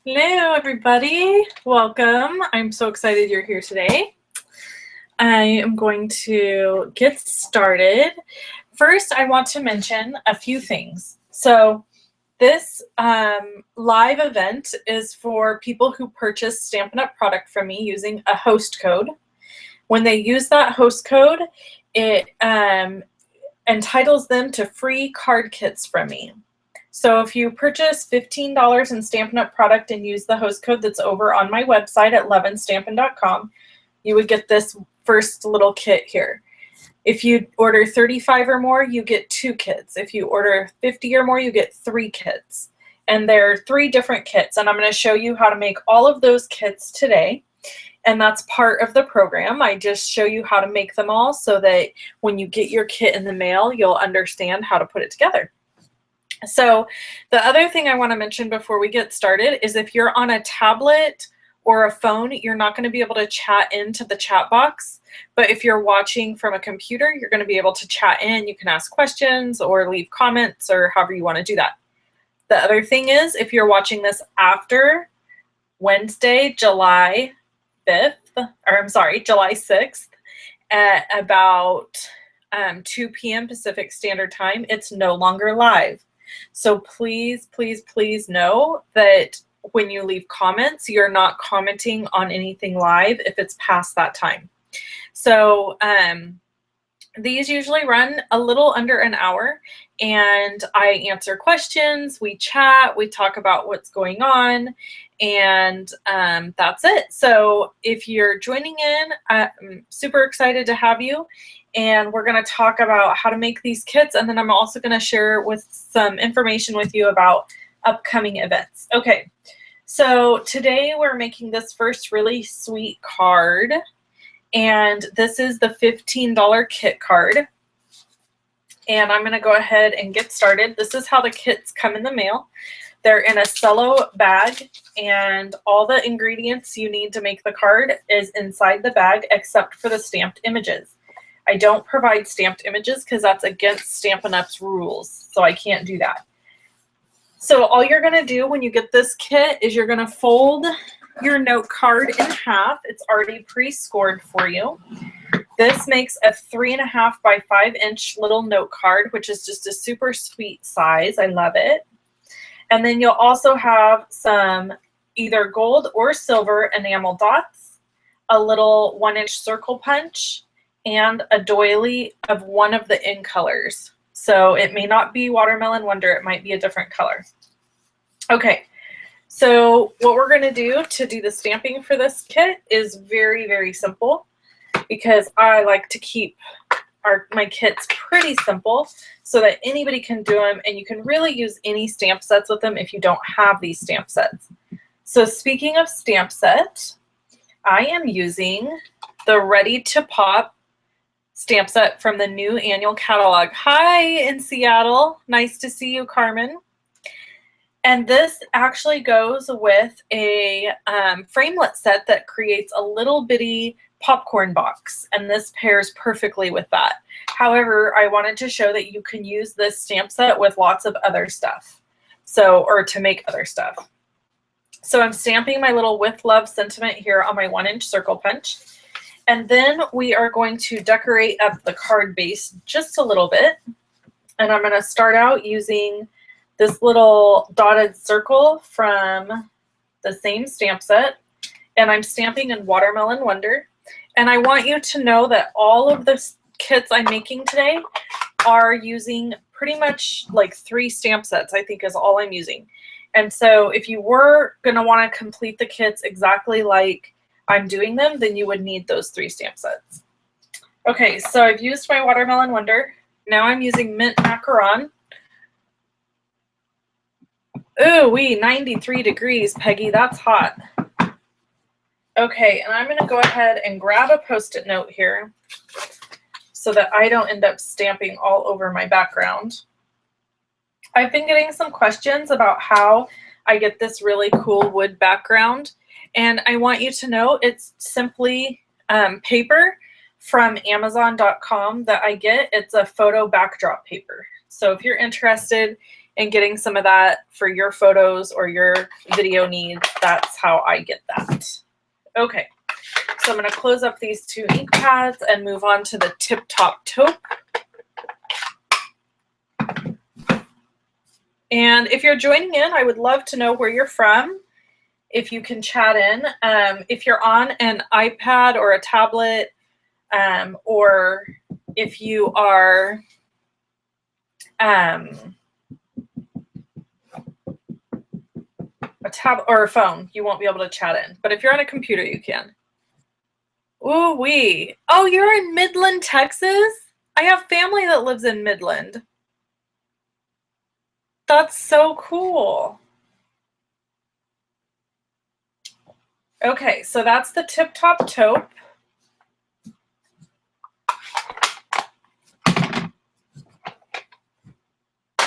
Hello, everybody. Welcome. I'm so excited you're here today. I am going to get started. First, I want to mention a few things. So, this live event is for people who purchase Stampin' Up! Product from me using a host code. When they use that host code, it entitles them to free card kits from me. So if you purchase $15 in Stampin' Up! Product and use the host code that's over on my website at loveandstampin.com, you would get this first little kit here. If you order 35 or more, you get 2 kits. If you order 50 or more, you get 3 kits. And there are 3 different kits, and I'm going to show you how to make all of those kits today. And that's part of the program. I just show you how to make them all so that when you get your kit in the mail, you'll understand how to put it together. So the other thing I want to mention before we get started is if you're on a tablet or a phone, you're not going to be able to chat into the chat box. But if you're watching from a computer, you're going to be able to chat in. You can ask questions or leave comments or however you want to do that. The other thing is if you're watching this after Wednesday, July 6th at about 2 p.m. Pacific Standard Time, it's no longer live. So please, please, please know that when you leave comments, you're not commenting on anything live if it's past that time. So these usually run a little under an hour, and I answer questions, we chat, we talk about what's going on, and that's it. So if you're joining in, I'm super excited to have you. And we're going to talk about how to make these kits, and then I'm also going to share with some information with you about upcoming events. Okay, so today we're making this first really sweet card, and this is the $15 kit card. And I'm going to go ahead and get started. This is how the kits come in the mail. They're in a cello bag, and all the ingredients you need to make the card is inside the bag except for the stamped images. I don't provide stamped images because that's against Stampin' Up's rules, so I can't do that. So all you're going to do when you get this kit is you're going to fold your note card in half. It's already pre-scored for you. This makes a 3.5 by 5 inch little note card, which is just a super sweet size. I love it. And then you'll also have some either gold or silver enamel dots, a little 1-inch circle punch, and a doily of one of the in colors. So it may not be Watermelon Wonder, it might be a different color. Okay, so what we're going to do the stamping for this kit is very, very simple, because I like to keep my kits pretty simple so that anybody can do them, and you can really use any stamp sets with them if you don't have these stamp sets. So speaking of stamp set, I am using the Ready to Pop stamp set from the new annual catalog. Hi in Seattle. Nice to see you, Carmen. And this actually goes with a framelit set that creates a little bitty popcorn box, and this pairs perfectly with that. However, I wanted to show that you can use this stamp set with lots of other stuff, or to make other stuff. So I'm stamping my little With Love sentiment here on my 1-inch circle punch. And then we are going to decorate up the card base just a little bit. And I'm going to start out using this little dotted circle from the same stamp set. And I'm stamping in Watermelon Wonder. And I want you to know that all of the kits I'm making today are using pretty much like 3 stamp sets, I think is all I'm using. And so if you were going to want to complete the kits exactly like I'm doing them, then you would need those 3 stamp sets. Okay, so I've used my Watermelon Wonder. Now I'm using Mint Macaron. Ooh, 93 degrees, Peggy, that's hot. Okay, and I'm gonna go ahead and grab a Post-it note here so that I don't end up stamping all over my background. I've been getting some questions about how I get this really cool wood background. And I want you to know it's simply paper from Amazon.com that I get. It's a photo backdrop paper. So if you're interested and getting some of that for your photos or your video needs. That's how I get that. Okay, so I'm going to close up these 2 ink pads and move on to the Tip Top Taupe. And if you're joining in, I would love to know where you're from. If you can chat in. If you're on an iPad or a tablet, or if you are a tab or a phone, you won't be able to chat in. But if you're on a computer, you can. Ooh wee. Oh, you're in Midland, Texas? I have family that lives in Midland. That's so cool. Okay, so that's the Tip Top Taupe.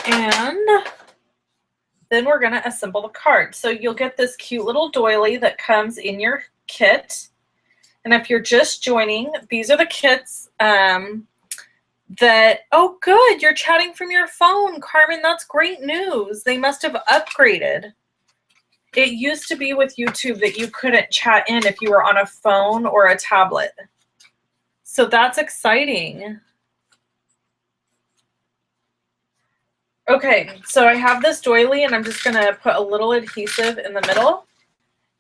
And then we're going to assemble the card. So you'll get this cute little doily that comes in your kit. And if you're just joining, these are the kits that, oh good, you're chatting from your phone, Carmen. That's great news. They must have upgraded. It used to be with YouTube that you couldn't chat in if you were on a phone or a tablet. So that's exciting. Okay, so I have this doily and I'm just going to put a little adhesive in the middle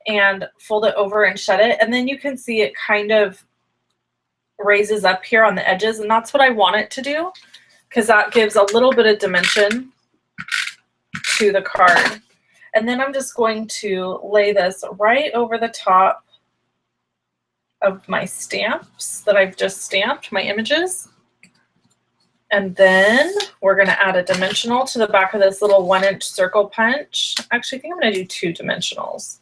and fold it over and shut it. And then you can see it kind of raises up here on the edges, and that's what I want it to do because that gives a little bit of dimension to the card. And then I'm just going to lay this right over the top of my stamps that I've just stamped, my images. And then we're going to add a dimensional to the back of this little 1-inch circle punch. Actually, I think I'm going to do 2 dimensionals.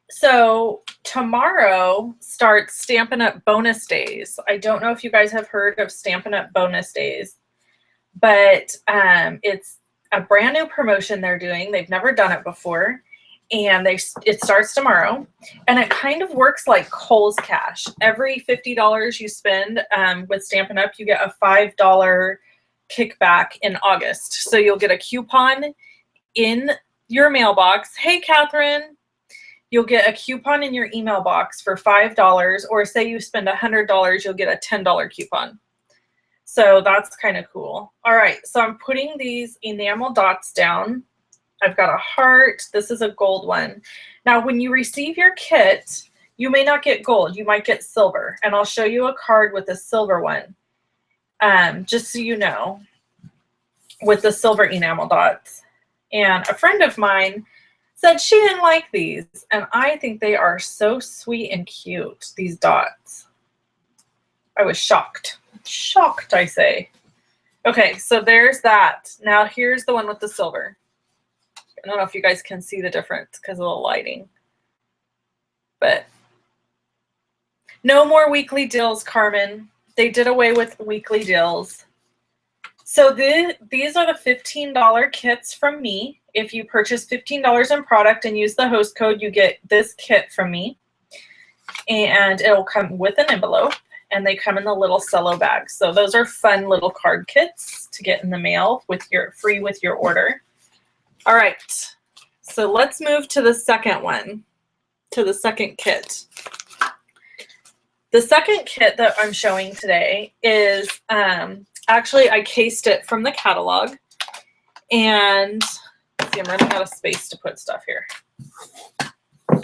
So tomorrow starts Stampin' Up! Bonus Days. I don't know if you guys have heard of Stampin' Up! Bonus Days, but it's a brand new promotion they're doing. They've never done it before. And it starts tomorrow, and it kind of works like Kohl's Cash. Every $50 you spend with Stampin' Up, you get a $5 kickback in August. So you'll get a coupon in your mailbox. Hey, Catherine. You'll get a coupon in your email box for $5, or say you spend $100, you'll get a $10 coupon. So that's kind of cool. All right, so I'm putting these enamel dots down. I've got a heart. This is a gold one. Now, when you receive your kit, you may not get gold. You might get silver. And I'll show you a card with a silver one, just so you know, with the silver enamel dots. And a friend of mine said she didn't like these. And I think they are so sweet and cute, these dots. I was shocked. Shocked, I say. Okay, so there's that. Now here's the one with the silver. I don't know if you guys can see the difference because of the lighting. But no more weekly deals, Carmen. They did away with weekly deals. So these are the $15 kits from me. If you purchase $15 in product and use the host code, you get this kit from me. And it'll come with an envelope, and they come in the little cello bags. So those are fun little card kits to get in the mail with your free with your order. All right, so let's move to the second one, to the second kit. The second kit that I'm showing today is, actually I cased it from the catalog, and let's see, I'm running out of space to put stuff here. I'm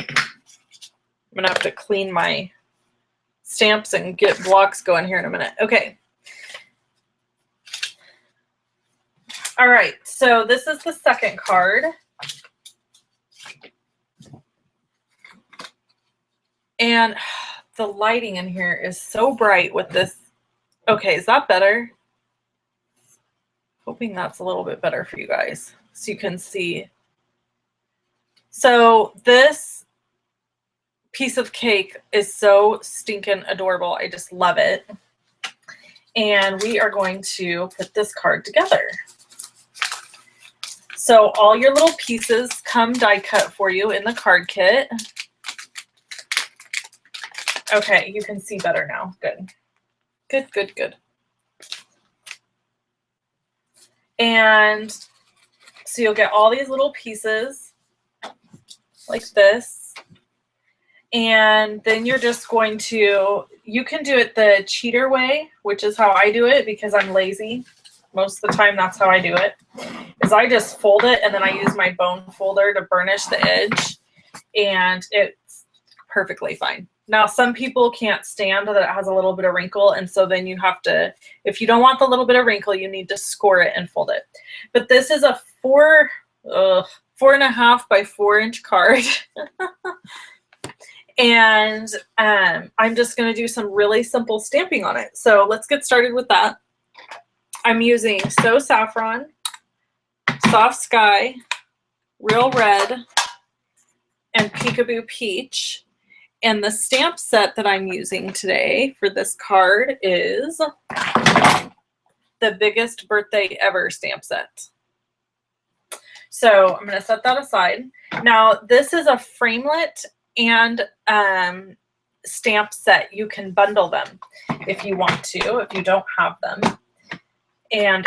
gonna have to clean my stamps and get blocks going here in a minute. Okay. All right, so this is the second card. And the lighting in here is so bright with this. Okay, is that better? Hoping that's a little bit better for you guys so you can see. So this piece of cake is so stinking adorable. I just love it. And we are going to put this card together. So all your little pieces come die cut for you in the card kit. Okay, you can see better now. Good. Good, good, good. And so you'll get all these little pieces like this. And then you're just going to, you can do it the cheater way, which is how I do it because I'm lazy. Most of the time that's how I do it, is I just fold it and then I use my bone folder to burnish the edge, and it's perfectly fine. Now, some people can't stand that it has a little bit of wrinkle, and so then you have to, if you don't want the little bit of wrinkle, you need to score it and fold it. But this is a 4.5 by 4-inch card. And I'm just going to do some really simple stamping on it. So let's get started with that. I'm using So Saffron, Soft Sky, Real Red, and Peekaboo Peach. And the stamp set that I'm using today for this card is the Biggest Birthday Ever stamp set. So I'm going to set that aside. Now, this is a framelit and stamp set. You can bundle them if you want to, if you don't have them. And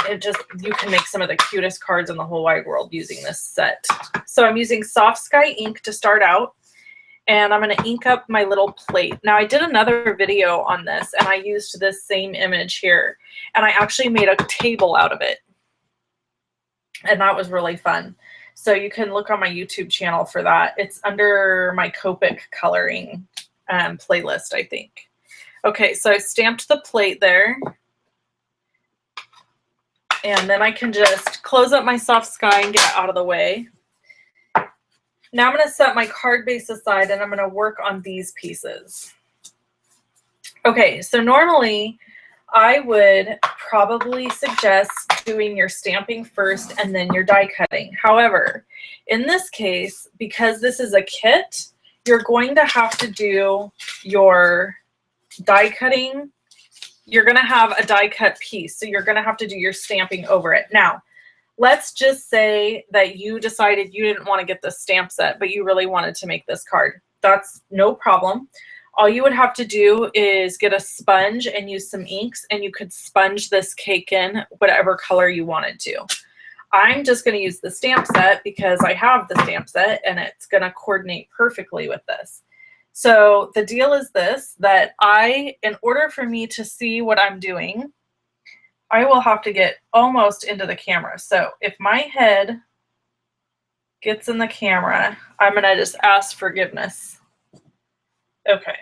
you can make some of the cutest cards in the whole wide world using this set. So I'm using Soft Sky ink to start out, and I'm going to ink up my little plate. Now, I did another video on this, and I used this same image here, and I actually made a table out of it, and that was really fun. So you can look on my YouTube channel for that. It's under my Copic coloring playlist, I think. Okay, so I stamped the plate there. And then I can just close up my Soft Sky and get it out of the way. Now I'm going to set my card base aside and I'm going to work on these pieces. Okay, so normally I would probably suggest doing your stamping first and then your die cutting. However, in this case, because this is a kit, you're going to have to do your die cutting. You're going to have a die cut piece, so you're going to have to do your stamping over it. Now, let's just say that you decided you didn't want to get this stamp set, but you really wanted to make this card. That's no problem. All you would have to do is get a sponge and use some inks, and you could sponge this cake in whatever color you wanted to. I'm just going to use the stamp set because I have the stamp set, and it's going to coordinate perfectly with this. So the deal is this, that in order for me to see what I'm doing, I will have to get almost into the camera. So if my head gets in the camera, I'm going to just ask forgiveness. Okay.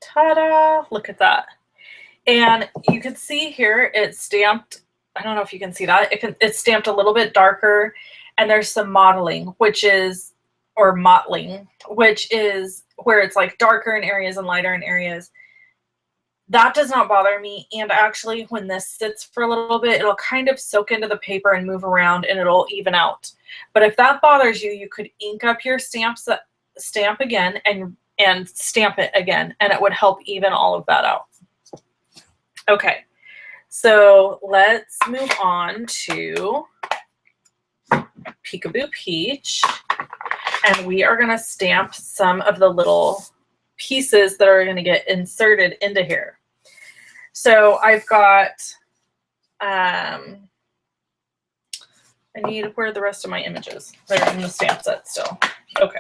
Ta-da! Look at that. And you can see here it's stamped. I don't know if you can see that. It's stamped a little bit darker, and there's some mottling, which is where it's like darker in areas and lighter in areas. That does not bother me, and actually when this sits for a little bit, it'll kind of soak into the paper and move around, and it'll even out. But if that bothers you, you could ink up your stamp again and stamp it again, and it would help even all of that out. Okay, so let's move on to Peekaboo Peach. And we are going to stamp some of the little pieces that are going to get inserted into here. So I've got, I need, where are the rest of my images? They're in the stamp set still. Okay.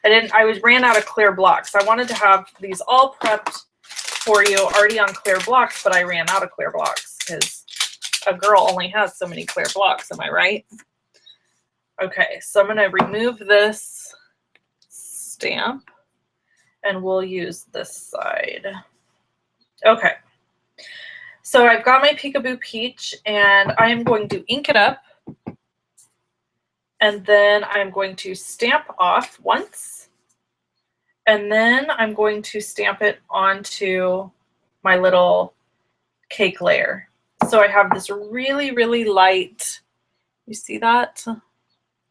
I ran out of clear blocks. I wanted to have these all prepped for you already on clear blocks, but I ran out of clear blocks because a girl only has so many clear blocks. Am I right? Okay, so I'm going to remove this stamp and we'll use this side. Okay, so I've got my Peekaboo Peach and I am going to ink it up, and then I'm going to stamp off once, and then I'm going to stamp it onto my little cake layer. So I have this really, really light, you see that?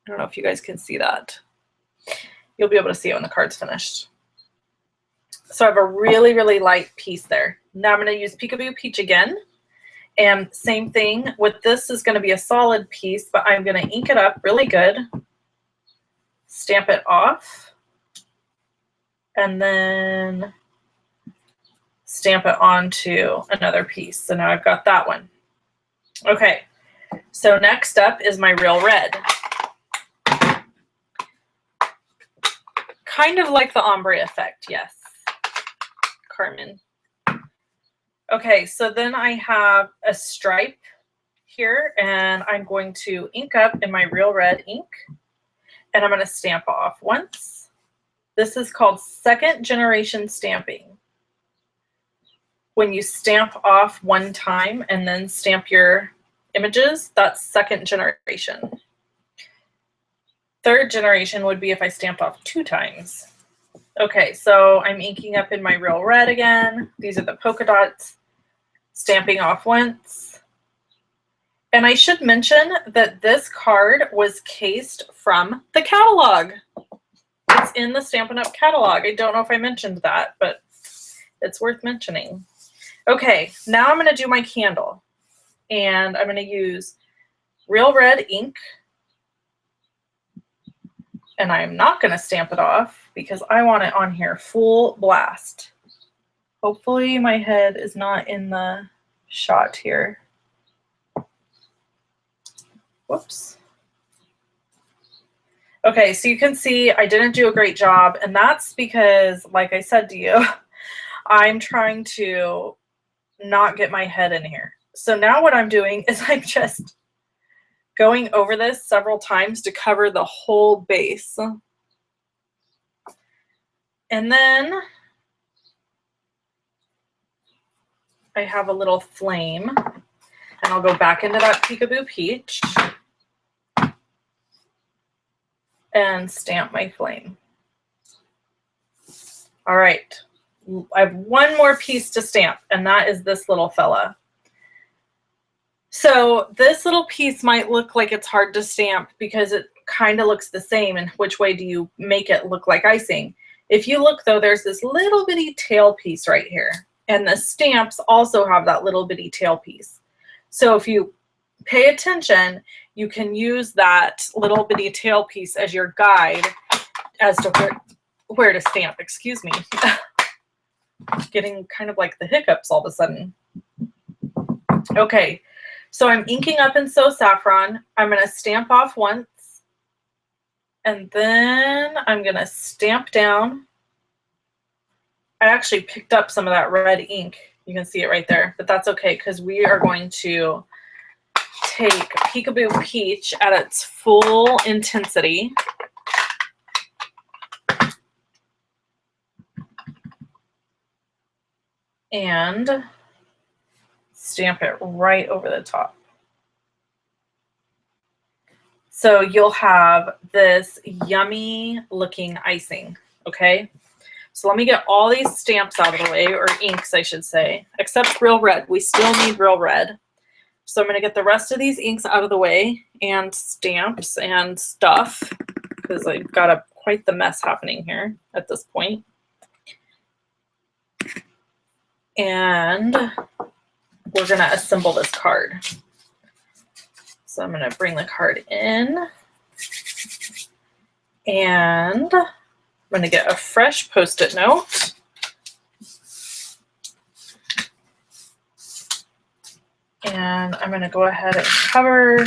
I don't know if you guys can see that. You'll be able to see it when the card's finished. So I have a really, really light piece there. Now I'm going to use Peekaboo Peach again. And same thing with this is going to be a solid piece, but I'm going to ink it up really good. Stamp it off. And then stamp it onto another piece. So now I've got that one. Okay, so next up is my Real Red. Kind of like the ombre effect, yes, Carmen. Okay, so then I have a stripe here, and I'm going to ink up in my Real Red ink, and I'm going to stamp off once. This is called second generation stamping. When you stamp off one time and then stamp your images, that's second generation. Third generation would be if I stamped off 2 times. Okay, so I'm inking up in my Real Red again. These are the polka dots. Stamping off once. And I should mention that this card was cased from the catalog. It's in the Stampin' Up! Catalog. I don't know if I mentioned that, but it's worth mentioning. Okay, now I'm going to do my candle. And I'm going to use Real Red ink. And I'm not going to stamp it off because I want it on here full blast. Hopefully my head is not in the shot here. Whoops. Okay, so you can see I didn't do a great job, and that's because, like I said to you, I'm trying to not get my head in here. So now what I'm doing is I'm just going over this several times to cover the whole base. And then I have a little flame, and I'll go back into that Peekaboo Peach and stamp my flame. All right, I have one more piece to stamp, and that is this little fella. So this little piece might look like it's hard to stamp because it kind of looks the same, and which way do you make it look like icing? If you look though, there's this little bitty tail piece right here, and the stamps also have that little bitty tail piece. So if you pay attention, you can use that little bitty tail piece as your guide as to where to stamp. Excuse me. Getting kind of like the hiccups all of a sudden. Okay, so I'm inking up in So Saffron. I'm going to stamp off once, and then I'm going to stamp down. I actually picked up some of that red ink. You can see it right there, but that's okay because we are going to take Peekaboo Peach at its full intensity. And stamp it right over the top. So you'll have this yummy looking icing, okay? So let me get all these stamps out of the way, or inks I should say, except Real Red. We still need Real Red. So I'm going to get the rest of these inks out of the way, and stamps and stuff, because I've got quite the mess happening here at this point. And we're going to assemble this card. So I'm going to bring the card in, and I'm going to get a fresh Post-it note. And I'm going to go ahead and cover.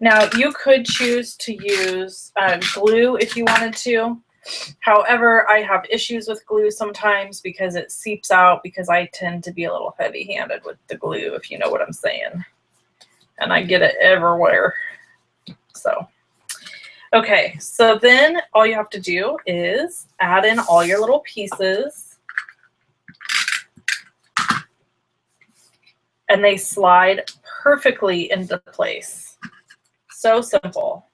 Now you could choose to use glue if you wanted to. However, I have issues with glue sometimes because it seeps out, because I tend to be a little heavy-handed with the glue, if you know what I'm saying. And I get it everywhere. So, okay, so then all you have to do is add in all your little pieces. And they slide perfectly into place. So simple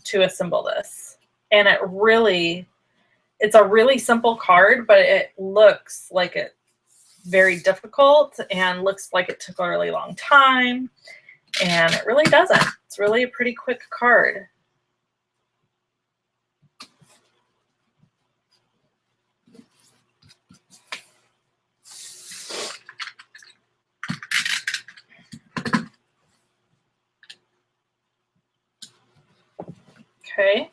to assemble this. And it's a really simple card, but it looks like it's very difficult and looks like it took a really long time. And it really doesn't. It's really a pretty quick card. Okay,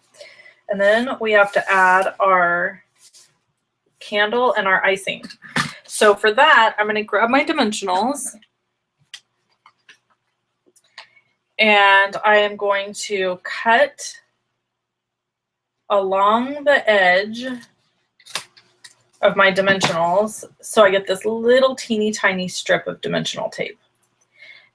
and then we have to add our candle and our icing. So for that, I'm going to grab my dimensionals, And I am going to cut along the edge of my dimensionals so I get this little teeny tiny strip of dimensional tape.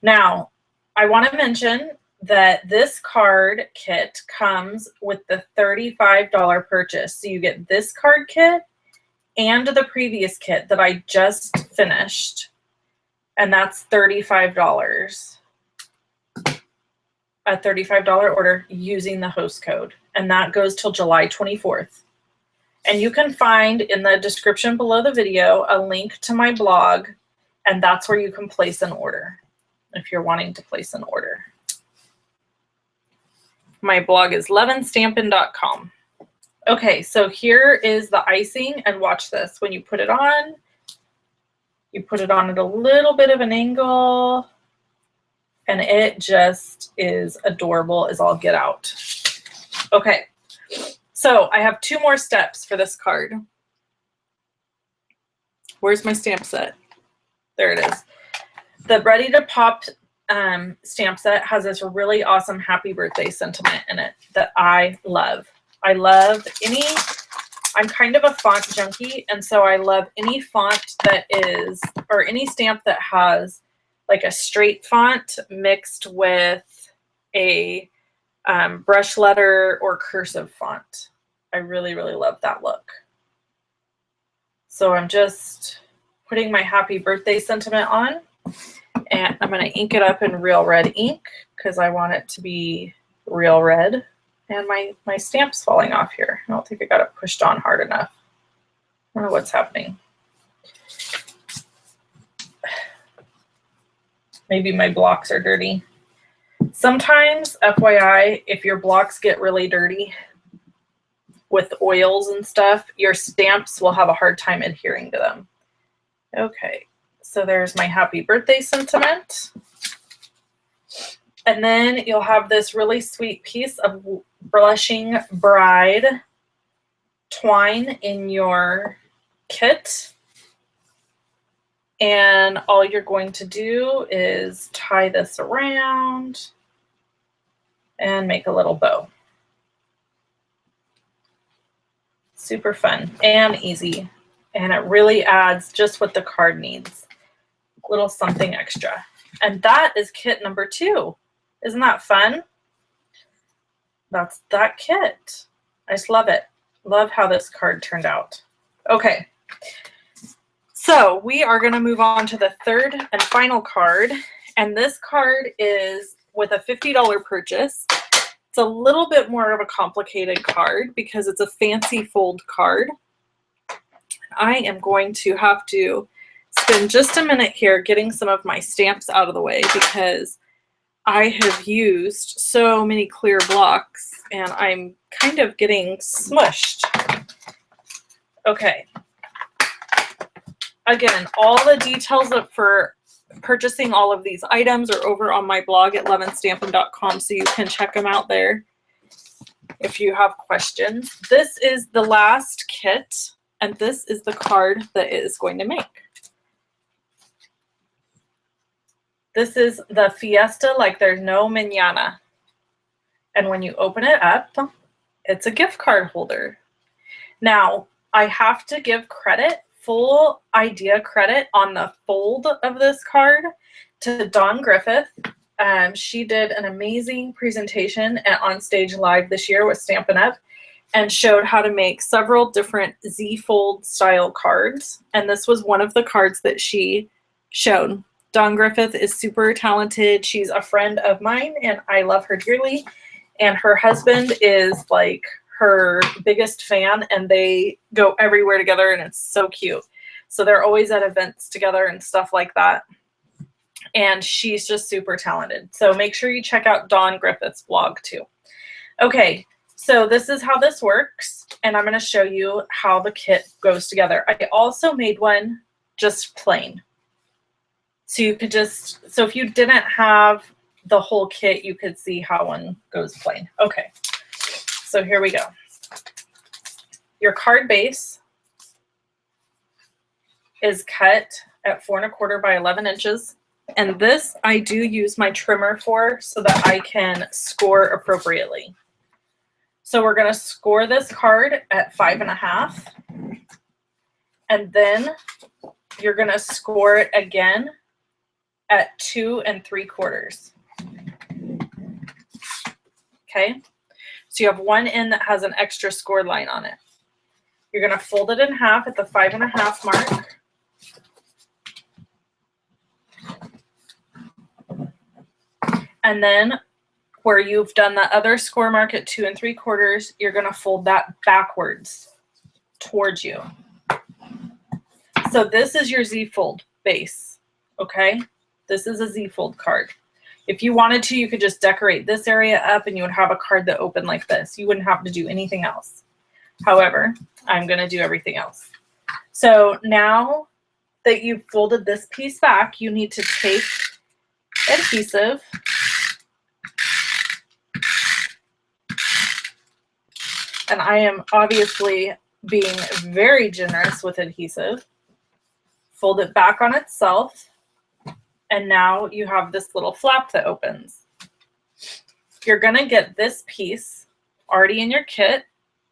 Now, I want to mention that this card kit comes with the $35 purchase. So you get this card kit and the previous kit that I just finished, and that's $35. A $35 order using the host code, and that goes till July 24th. And you can find in the description below the video a link to my blog, and that's where you can place an order if you're wanting to place an order. My blog is levinstampin.com. Okay, so here is the icing, and watch this. When you put it on, you put it on at a little bit of an angle, and it just is adorable as all get out. Okay, so I have 2 more steps for this card. Where's my stamp set? There it is. The Ready to Pop stamp set has this really awesome happy birthday sentiment in it that I love. I love I'm kind of a font junkie, and so I love any font that is, or any stamp that has like a straight font mixed with a brush letter or cursive font. I really, really love that look. So I'm just putting my happy birthday sentiment on, and I'm going to ink it up in real red ink because I want it to be real red. And my stamp's falling off here. I don't think I got it pushed on hard enough. I don't know what's happening. Maybe my blocks are dirty. Sometimes, FYI, if your blocks get really dirty with oils and stuff, your stamps will have a hard time adhering to them. Okay, so there's my happy birthday sentiment. And then you'll have this really sweet piece of Blushing Bride twine in your kit. And all you're going to do is tie this around and make a little bow. Super fun and easy. And it really adds just what the card needs. A little something extra. And that is kit number 2. Isn't that fun? That's that kit. I just love it. Love how this card turned out. Okay. So we are going to move on to the 3rd and final card, and this card is with a $50 purchase. It's a little bit more of a complicated card because it's a fancy fold card. I am going to have to spend just a minute here getting some of my stamps out of the way because I have used so many clear blocks and I'm kind of getting smushed. Okay. Again, all the details for purchasing all of these items are over on my blog at levinstampin.com, so you can check them out there if you have questions. This is the last kit, and this is the card that it is going to make. This is the Fiesta Like There's No Mañana. And when you open it up, it's a gift card holder. Now, I have to give credit, full idea credit on the fold of this card to Dawn Griffith. She did an amazing presentation at On Stage Live this year with Stampin' Up! And showed how to make several different Z-fold style cards. And this was one of the cards that she showed. Dawn Griffith is super talented. She's a friend of mine and I love her dearly. And her husband is like her biggest fan, and they go everywhere together and it's so cute. So they're always at events together and stuff like that. And she's just super talented. So make sure you check out Dawn Griffith's blog too. Okay, so this is how this works. And I'm going to show you how the kit goes together. I also made one just plain. So you could just, so if you didn't have the whole kit, you could see how one goes plain. Okay, so here we go. Your card base is cut at 4 1/4 by 11 inches. And this I do use my trimmer for so that I can score appropriately. So we're going to score this card at 5.5. And then you're going to score it again at 2 3/4. Okay. So you have one end that has an extra score line on it. You're going to fold it in half at the 5.5 mark. And then where you've done that other score mark at 2 3/4, you're going to fold that backwards towards you. So this is your Z-fold base, okay? This is a Z-fold card. If you wanted to, you could just decorate this area up and you would have a card that opened like this. You wouldn't have to do anything else. However, I'm going to do everything else. So now that you've folded this piece back, you need to take adhesive and I am obviously being very generous with adhesive. Fold it back on itself, and now you have this little flap that opens. You're gonna get this piece already in your kit,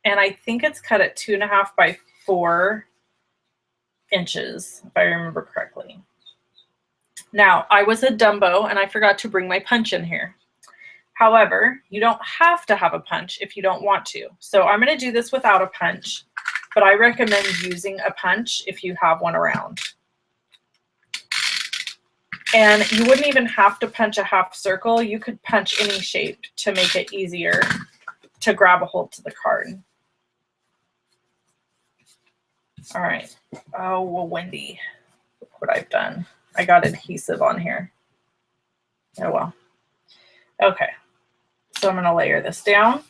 and I think it's cut at 2.5 by 4 inches, if I remember correctly. Now, I was a Dumbo, and I forgot to bring my punch in here. However, you don't have to have a punch if you don't want to. So I'm going to do this without a punch, but I recommend using a punch if you have one around. And you wouldn't even have to punch a half circle. You could punch any shape to make it easier to grab a hold to the card. All right. Oh, well, Wendy, look what I've done. I got adhesive on here. Oh, well. Okay. So I'm going to layer this down.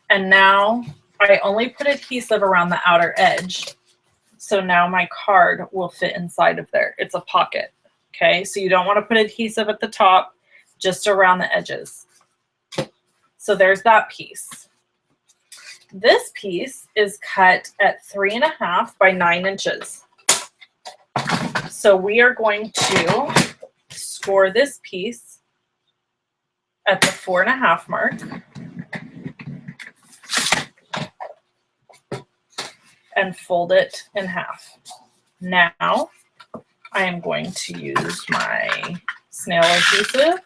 And now I only put adhesive around the outer edge. So now my card will fit inside of there. It's a pocket. Okay. So you don't want to put adhesive at the top, just around the edges. So there's that piece. This piece is cut at 3.5 by 9 inches. So we are going to score this piece at the 4.5 mark. And fold it in half. Now I am going to use my snail adhesive.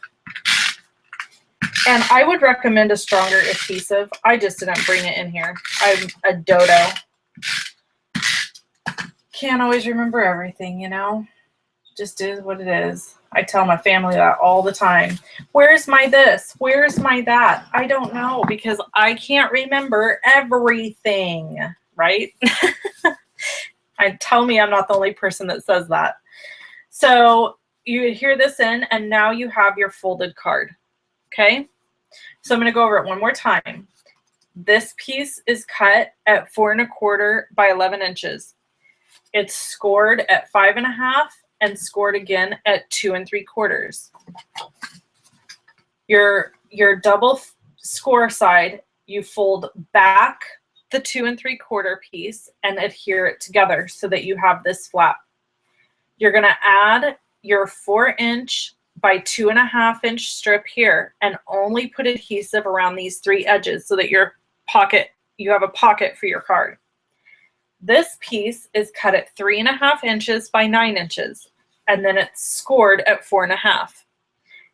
And I would recommend a stronger adhesive. I just didn't bring it in here. I'm a dodo. Can't always remember everything, you know? Just is what it is. I tell my family that all the time. Where's my this? Where's my that? I don't know because I can't remember everything, right? Tell me I'm not the only person that says that. So you adhere this in and now you have your folded card, okay? So I'm going to go over it one more time. This piece is cut at 4 1/4 by 11 inches. It's scored at 5.5 and scored again at 2 3/4. Your double score side, you fold back the 2 3/4 piece and adhere it together so that you have this flap. You're going to add your 4 inch by 2.5 inch strip here and only put adhesive around these 3 edges so that you have a pocket for your card. This piece is cut at 3.5 inches by 9 inches, and then it's scored at 4.5.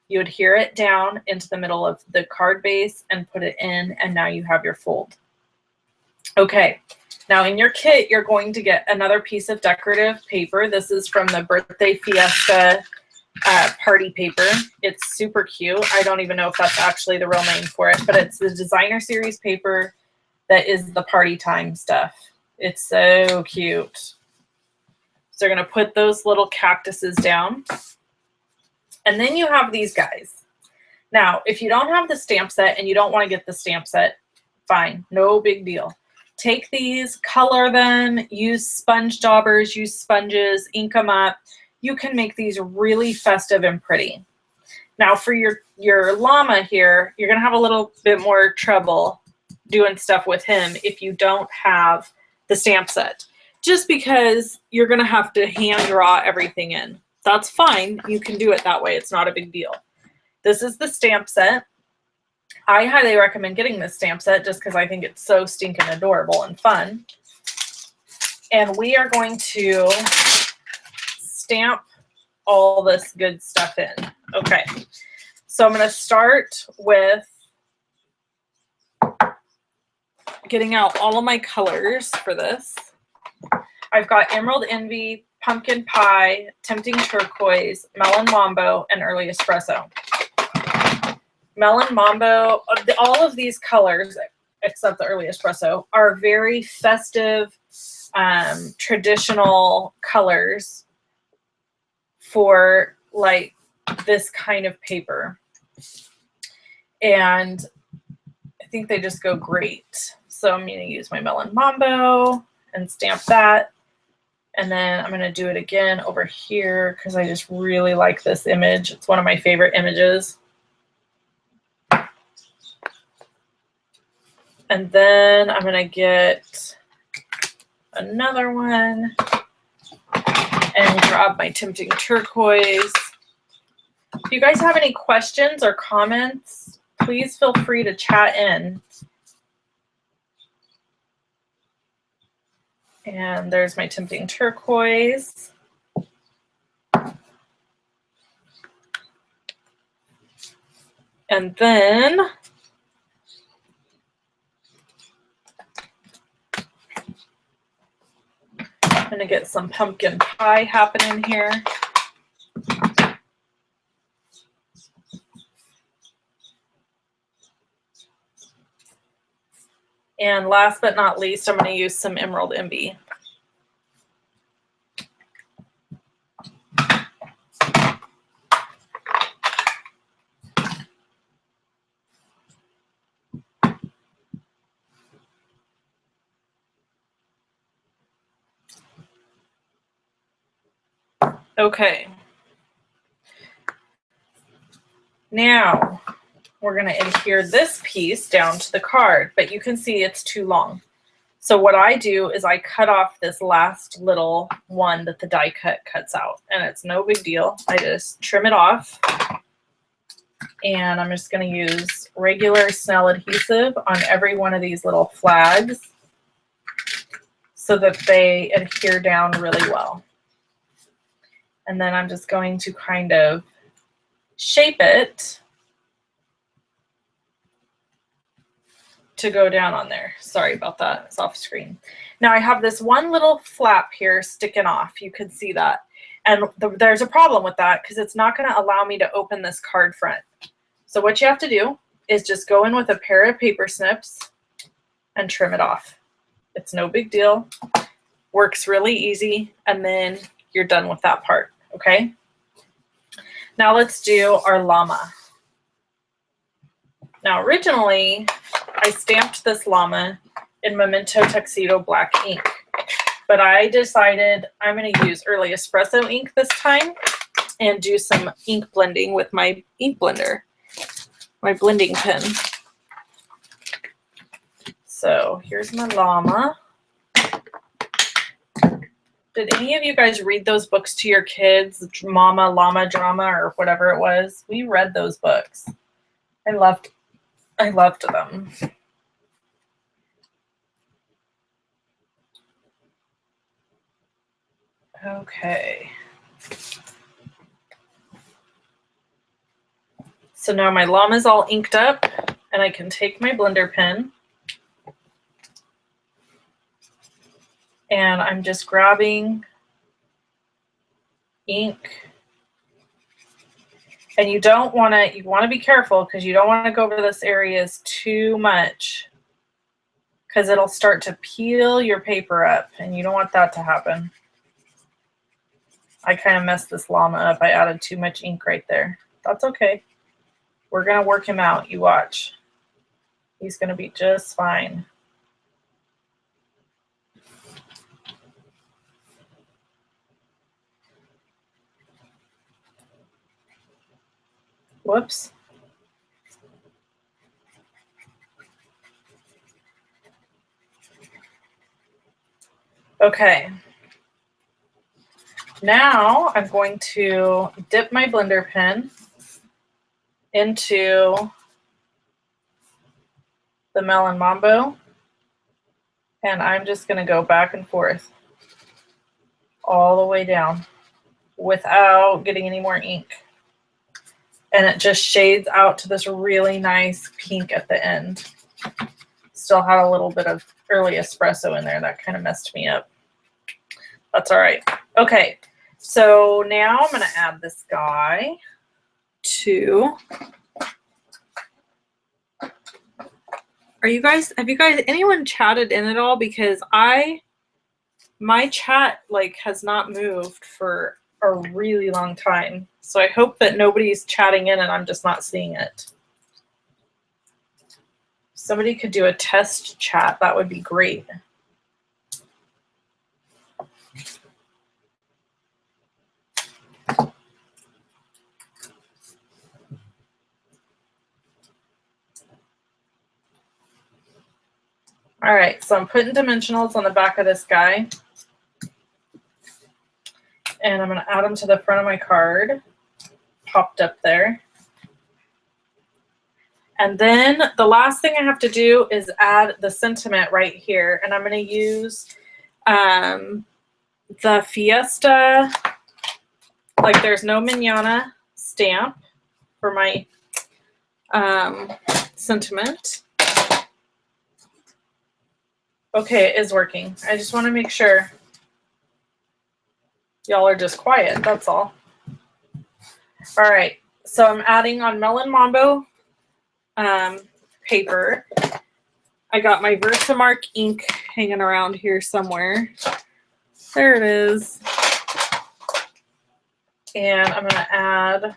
You adhere it down into the middle of the card base and put it in, and now you have your fold. Okay, now in your kit, you're going to get another piece of decorative paper. This is from the Birthday Fiesta party paper. It's super cute. I don't even know if that's actually the real name for it, but it's the designer series paper that is the party time stuff. It's so cute. So they're going to put those little cactuses down. And then you have these guys. Now, if you don't have the stamp set and you don't want to get the stamp set, fine, no big deal. Take these, color them, use sponge daubers, use sponges, ink them up. You can make these really festive and pretty. Now for your llama here, you're going to have a little bit more trouble doing stuff with him if you don't have the stamp set, just because you're going to have to hand draw everything in. That's fine. You can do it that way. It's not a big deal. This is the stamp set. I highly recommend getting this stamp set just because I think it's so stinking adorable and fun. And we are going to stamp all this good stuff in. Okay, so I'm going to start with getting out all of my colors for this. I've got Emerald Envy, Pumpkin Pie, Tempting Turquoise, Melon Mambo, and Early Espresso. Melon Mambo, all of these colors, except the Early Espresso, are very festive, traditional colors for like this kind of paper. And I think they just go great. So I'm going to use my Melon Mambo and stamp that. And then I'm going to do it again over here because I just really like this image. It's one of my favorite images. And then I'm going to get another one and grab my Tempting Turquoise. If you guys have any questions or comments, please feel free to chat in. And there's my Tempting Turquoise. And then I'm going to get some Pumpkin Pie happening here. And last but not least, I'm going to use some Emerald Envy. Okay. Now we're going to adhere this piece down to the card, but you can see it's too long. So what I do is I cut off this last little one that the die cut cuts out, and it's no big deal. I just trim it off, and I'm just going to use regular Snell adhesive on every one of these little flags so that they adhere down really well. And then I'm just going to kind of shape it to go down on there. Sorry about that, it's off screen. Now I have this one little flap here sticking off. You can see that. And there's a problem with that because it's not going to allow me to open this card front. So what you have to do is just go in with a pair of paper snips and trim it off. It's no big deal. Works really easy, and then you're done with that part, okay? Now let's do our llama. Now originally, I stamped this llama in Memento Tuxedo black ink, but I decided I'm going to use Early Espresso ink this time and do some ink blending with my ink blender, my blending pen. So here's my llama. Did any of you guys read those books to your kids? Mama, Llama Drama, or whatever it was? We read those books. I loved them. Okay. So now my llama's all inked up, and I can take my blender pen and I'm just grabbing ink. And you want to be careful because you don't want to go over this areas too much because it'll start to peel your paper up, and you don't want that to happen. I kind of messed this llama up. I added too much ink right there. That's okay. We're going to work him out. You watch. He's going to be just fine. Whoops. Okay. Now I'm going to dip my blender pen into the Melon Mambo, and I'm just going to go back and forth all the way down without getting any more ink. And it just shades out to this really nice pink at the end. Still had a little bit of early espresso in there. That kind of messed me up. That's all right. Okay, so now I'm going to add this guy to... have you guys, anyone chatted in at all? Because my chat like has not moved for a really long time. So I hope that nobody's chatting in and I'm just not seeing it. Somebody could do a test chat. That would be great. All right, so I'm putting dimensionals on the back of this guy. And I'm going to add them to the front of my card. Popped up there. And then the last thing I have to do is add the sentiment right here. And I'm going to use the Fiesta, like there's no manana stamp for my sentiment. Okay, it is working. I just want to make sure y'all are just quiet, that's all. All right, so I'm adding on Melon Mambo paper. I got my Versamark ink hanging around here somewhere. There it is. And I'm going to add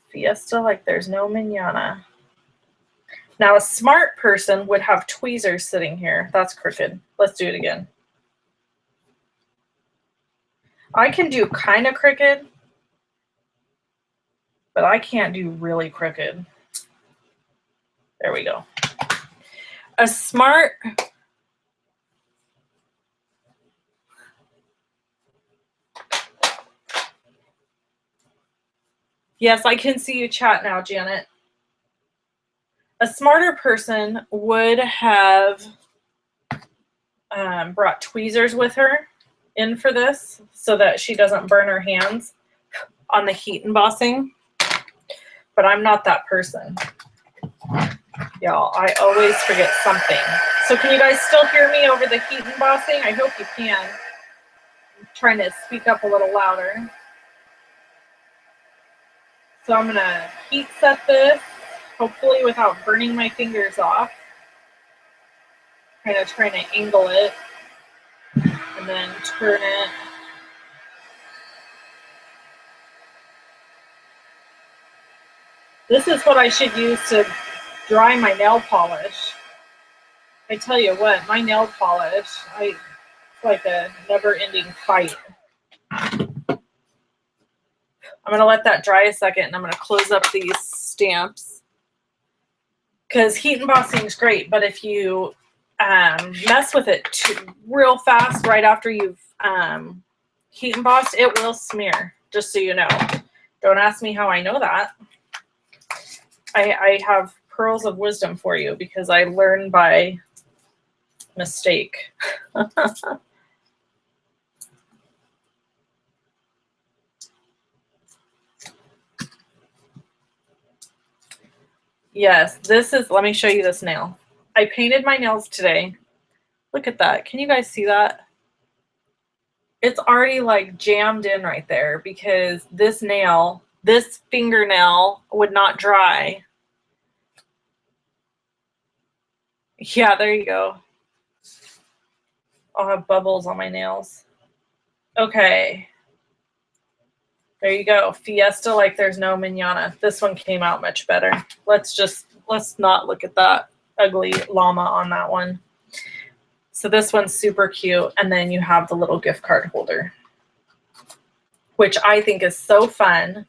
Fiesta like there's no manana. Now, a smart person would have tweezers sitting here. That's crooked. Let's do it again. I can do kind of crooked, but I can't do really crooked. There we go. A smart... Yes, I can see you chat now, Janet. A smarter person would have brought tweezers with her in for this so that she doesn't burn her hands on the heat embossing. But I'm not that person. Y'all, I always forget something. So can you guys still hear me over the heat embossing? I hope you can. I'm trying to speak up a little louder. So I'm going to heat set this, hopefully without burning my fingers off. Kind of trying to angle it and then turn it. This is what I should use to dry my nail polish. I tell you what, my nail polish, it's like a never-ending fight. I'm going to let that dry a second, and I'm going to close up these stamps. Because heat embossing is great, but if you mess with it real fast right after you've heat embossed, it will smear, just so you know. Don't ask me how I know that. I have pearls of wisdom for you because I learn by mistake. Yes, this is, let me show you this nail. I painted my nails today. Look at that. Can you guys see that? It's already like jammed in right there because this nail, this fingernail would not dry. Yeah, there you go. I'll have bubbles on my nails. Okay. There you go. Fiesta like there's no manana. This one came out much better. Let's not look at that ugly llama on that one. So this one's super cute. And then you have the little gift card holder, which I think is so fun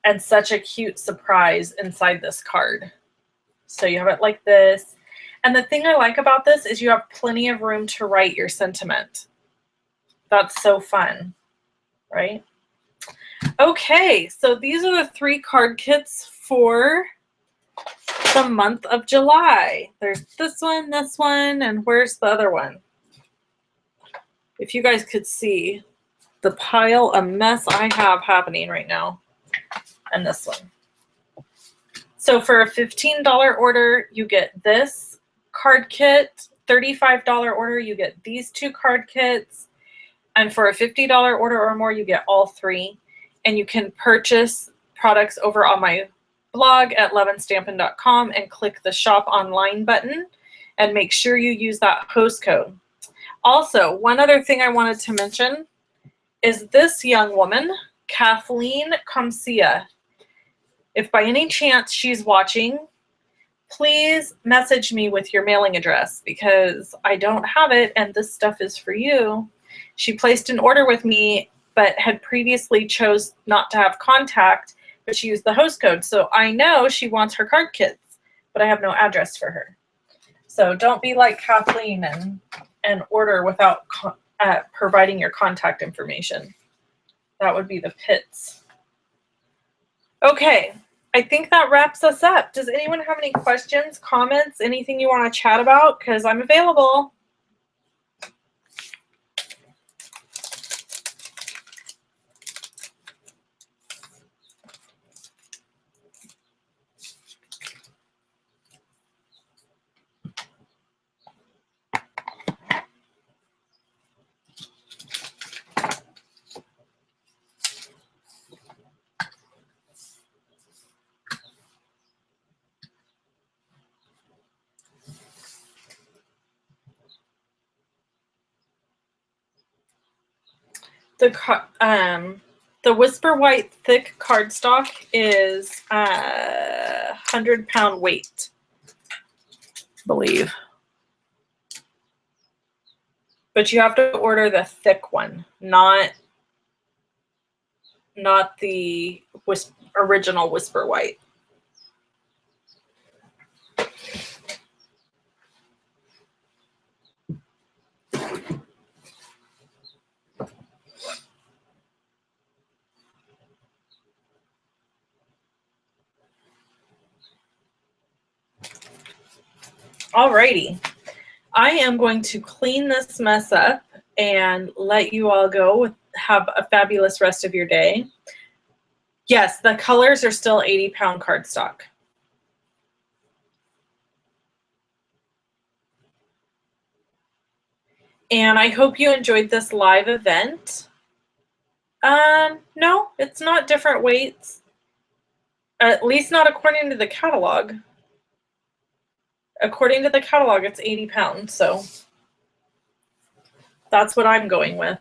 and such a cute surprise inside this card. So you have it like this. And the thing I like about this is you have plenty of room to write your sentiment. That's so fun, right? Okay, so these are the 3 card kits for the month of July. There's this one, and where's the other one? If you guys could see the pile of mess I have happening right now. And this one. So for a $15 order, you get this card kit. $35 order, you get these 2 card kits. And for a $50 order or more, you get all 3. And you can purchase products over on my blog at loveandstampin.com and click the shop online button and make sure you use that host code. Also, one other thing I wanted to mention is this young woman, Kathleen Comcia. If by any chance she's watching, please message me with your mailing address because I don't have it and this stuff is for you. She placed an order with me but had previously chose not to have contact, but she used the host code. So I know she wants her card kits, but I have no address for her. So don't be like Kathleen and order without providing your contact information. That would be the pits. Okay, I think that wraps us up. Does anyone have any questions, comments, anything you want to chat about? Because I'm available. The Whisper White thick cardstock is 100-pound weight, I believe. But you have to order the thick one, not the original Whisper White. Alrighty, I am going to clean this mess up and let you all go. Have a fabulous rest of your day. Yes, the colors are still 80-pound cardstock. And I hope you enjoyed this live event. No, it's not different weights. At least not according to the catalog. According to the catalog, it's 80 pounds, so that's what I'm going with.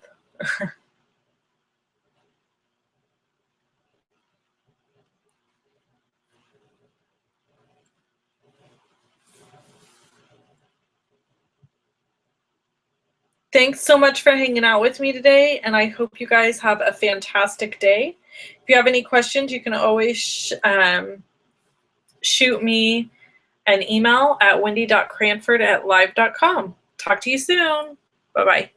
Thanks so much for hanging out with me today, and I hope you guys have a fantastic day. If you have any questions, you can always shoot me an email at wendy.cranford@live.com. Talk to you soon. Bye-bye.